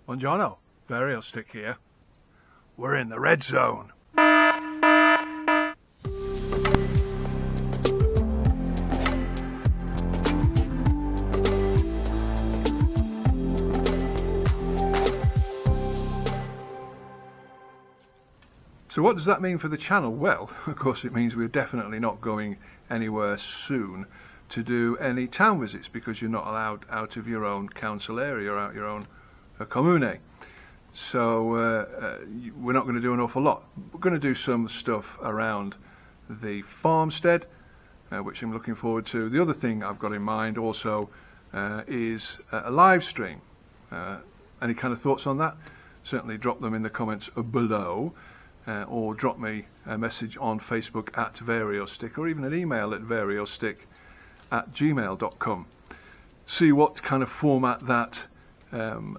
Buongiorno, Vario stick here. We're in the red zone. So what does that mean for the channel? Well, of course it means we're definitely not going anywhere soon to do any town visits, because you're not allowed out of your own council area or out your own comune. So we're not going to do an awful lot. We're going to do some stuff around the farmstead, which I'm looking forward to. The other thing I've got in mind also is a live stream. Any kind of thoughts on that? Certainly drop them in the comments below. Or drop me a message on Facebook at VarioStick, or even an email at VarioStick@gmail.com. See what kind of format that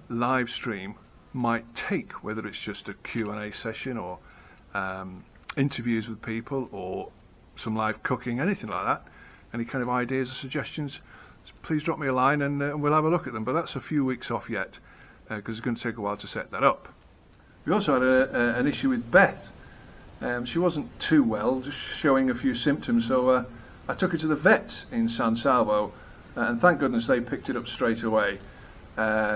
live stream might take, whether it's just a Q&A session or interviews with people or some live cooking, anything like that. Any kind of ideas or suggestions, please drop me a line and we'll have a look at them. But that's a few weeks off yet, because it's going to take a while to set that up. We also had an issue with Beth. She wasn't too well, just showing a few symptoms, so I took her to the vet in San Salvo, and thank goodness they picked it up straight away.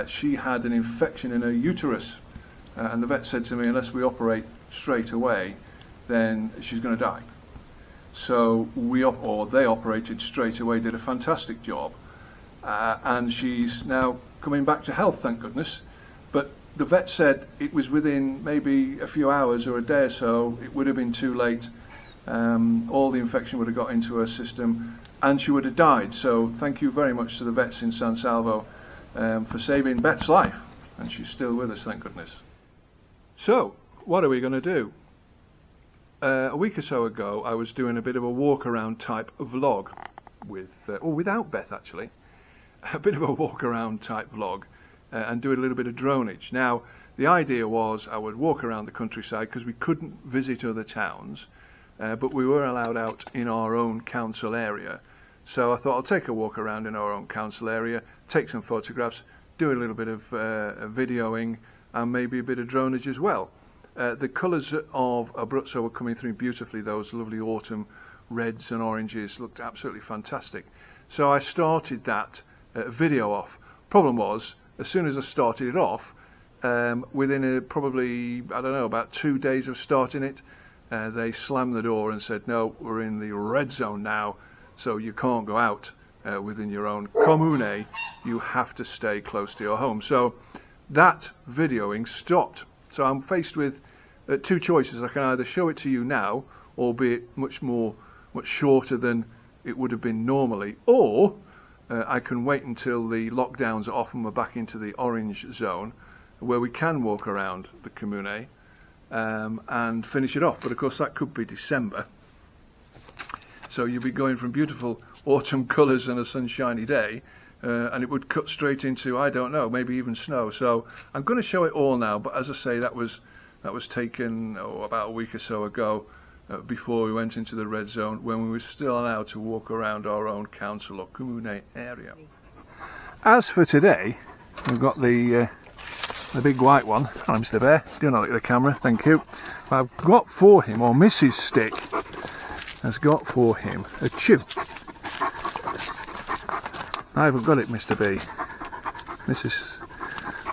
She had an infection in her uterus, and the vet said to me, unless we operate straight away, then she's going to die. So they operated straight away, did a fantastic job, and she's now coming back to health, thank goodness. But the vet said it was within maybe a few hours or a day or so, it would have been too late. All the infection would have got into her system and she would have died. So thank you very much to the vets in San Salvo for saving Beth's life. And she's still with us, thank goodness. So, what are we going to do? A week or so ago, I was doing a bit of a walk around type vlog without Beth actually. A bit of a walk around type vlog. And do a little bit of dronage. Now, the idea was I would walk around the countryside because we couldn't visit other towns, but we were allowed out in our own council area. So I thought I'll take a walk around in our own council area, take some photographs, do a little bit of videoing, and maybe a bit of dronage as well. The colours of Abruzzo were coming through beautifully. Those lovely autumn reds and oranges looked absolutely fantastic. So I started that video off. Problem was, as soon as I started it off, within probably, I don't know, about 2 days of starting it, they slammed the door and said, no, we're in the red zone now, so you can't go out within your own comune, you have to stay close to your home. So that videoing stopped. So I'm faced with two choices. I can either show it to you now, albeit much shorter than it would have been normally, or I can wait until the lockdowns are off and we're back into the orange zone, where we can walk around the comune and finish it off. But of course that could be December. So you'll be going from beautiful autumn colours and a sunshiny day, and it would cut straight into, I don't know, maybe even snow. So I'm going to show it all now, but as I say, that was taken about a week or so ago, before we went into the red zone, when we were still allowed to walk around our own council or comune area. As for today, we've got the big white one. Hello, Mr. Bear. Do not look at the camera, thank you. I've got for him, or Mrs. Stick has got for him, a chew. I haven't got it, Mr. B. Mrs.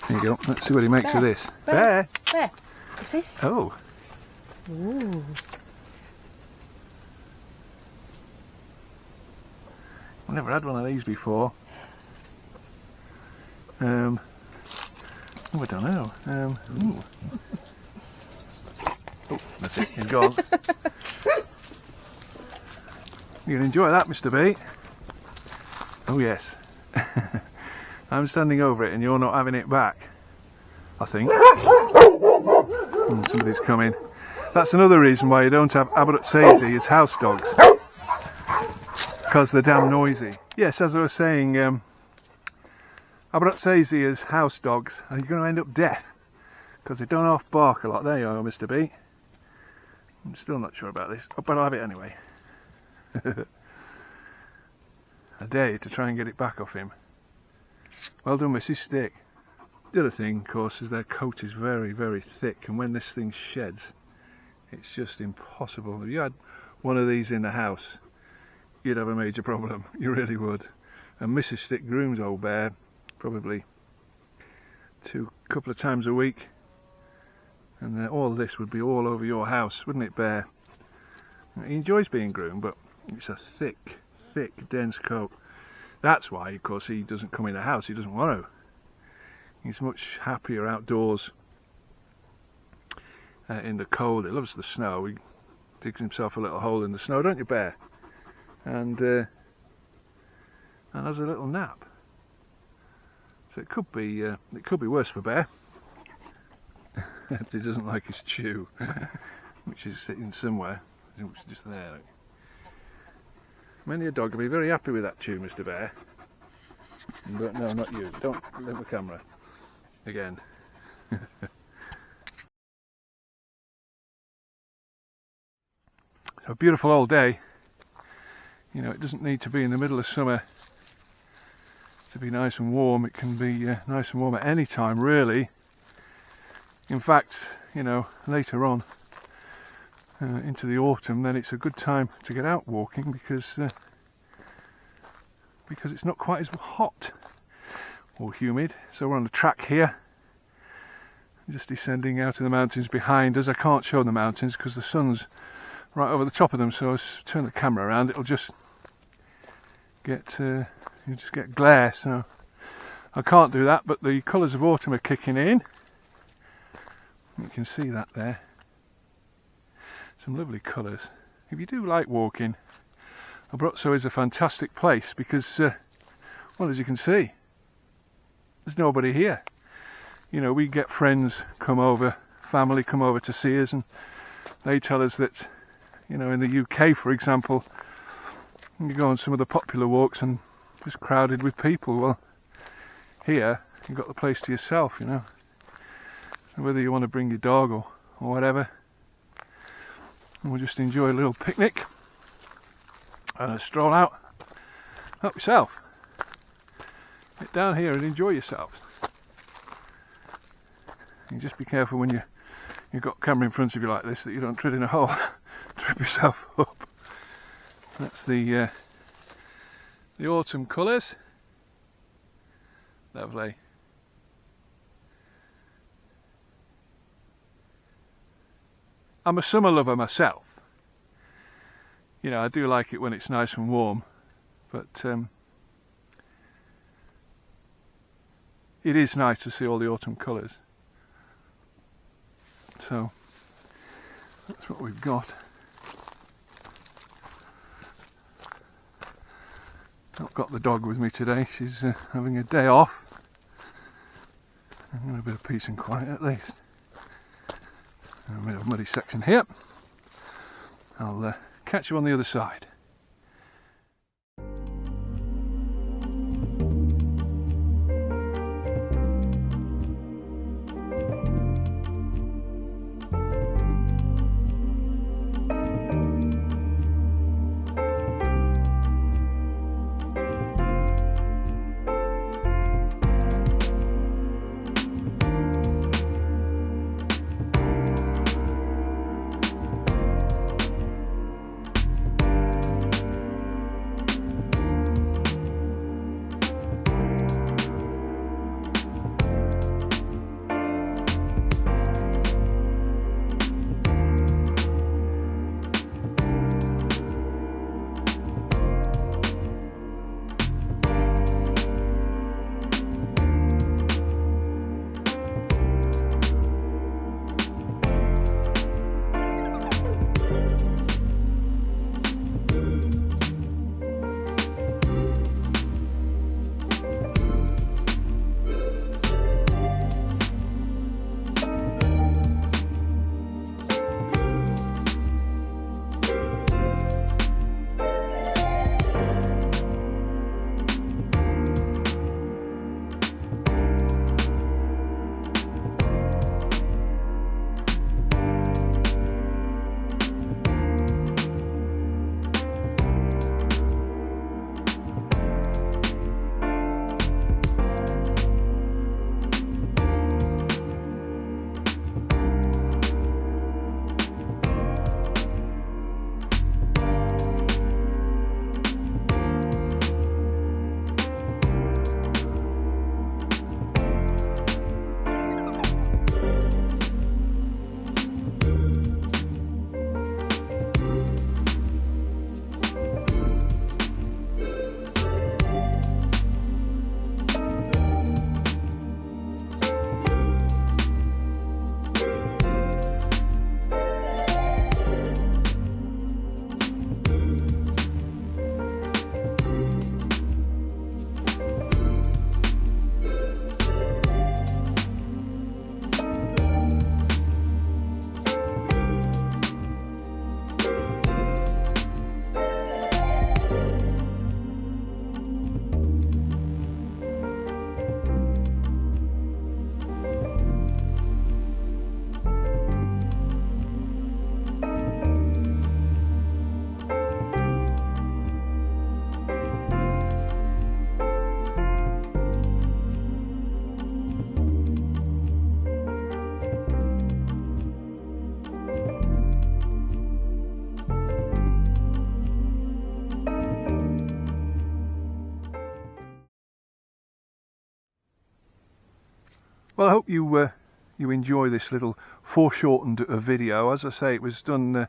There you go. Let's see what he makes of this. Bear! Bear! What's this? Oh. Ooh. I've never had one of these before. Oh, I don't know. Ooh. Oh, that's it. He's gone. You can enjoy that, Mr. B. Oh yes. I'm standing over it and you're not having it back, I think. Somebody's coming. That's another reason why you don't have Abruzzo as house dogs, because they're damn noisy. Yes, as I was saying, Abruzzo as house dogs, and you're going to end up deaf because they don't half bark a lot. There you are, Mr. B. I'm still not sure about this, but I'll have it anyway. I dare you to try and get it back off him. Well done, Mrs. Stick. The other thing, of course, is their coat is very, very thick, and when this thing sheds, it's just impossible. If you had one of these in the house, you'd have a major problem. You really would. And Mrs. Stick grooms old Bear probably a couple of times a week, and all this would be all over your house, wouldn't it, Bear? He enjoys being groomed, but it's a thick, dense coat. That's why, of course, he doesn't come in the house. He doesn't want to. He's much happier outdoors in the cold. He loves the snow. He digs himself a little hole in the snow, don't you, Bear? And has a little nap. So it could be worse for Bear. He doesn't like his chew, which is sitting somewhere. It's just there. Look. Many a dog will be very happy with that chew, Mr. Bear. But no, not you. Don't leave the camera. Again. So a beautiful old day. You know, it doesn't need to be in the middle of summer to be nice and warm. It can be nice and warm at any time, really. In fact, you know, later on into the autumn, then it's a good time to get out walking because it's not quite as hot or humid. So we're on the track here, just descending out of the mountains behind us. I can't show the mountains because the sun's right over the top of them, so as I turn the camera around, it'll just get you just get glare, so I can't do that. But the colours of autumn are kicking in. You can see that there. Some lovely colours. If you do like walking, Abruzzo is a fantastic place because, well, as you can see, there's nobody here. You know, we get friends come over, family come over to see us, and they tell us that, you know, in the UK, for example, you go on some of the popular walks and just crowded with people. Well, here you've got the place to yourself, you know. So whether you want to bring your dog or whatever, and we'll just enjoy a little picnic and a stroll out. Help yourself. Get down here and enjoy yourselves. You just be careful when you've got a camera in front of you like this that you don't tread in a hole, trip yourself up. That's the autumn colours. Lovely. I'm a summer lover myself. You know, I do like it when it's nice and warm, but it is nice to see all the autumn colours. So that's what we've got. Not got the dog with me today. She's having a day off. I'm going a bit of peace and quiet at least. A bit of muddy section here. I'll catch you on the other side. Well, I hope you you enjoy this little foreshortened video. As I say, it was done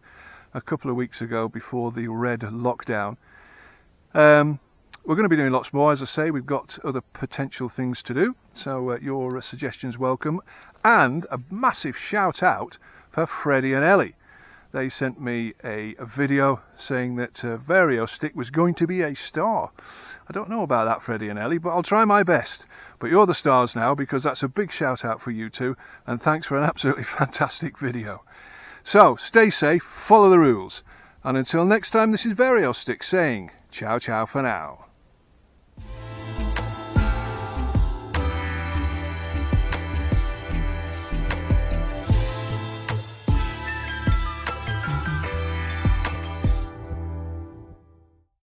a couple of weeks ago before the red lockdown. We're going to be doing lots more. As I say, we've got other potential things to do, so your suggestions welcome. And a massive shout out for Freddie and Ellie. They sent me a video saying that Vario stick was going to be a star. I don't know about that, Freddie and Ellie, but I'll try my best. But you're the stars now, because that's a big shout out for you two, and thanks for an absolutely fantastic video. So stay safe, follow the rules, and until next time, this is Vario Stick saying ciao ciao for now.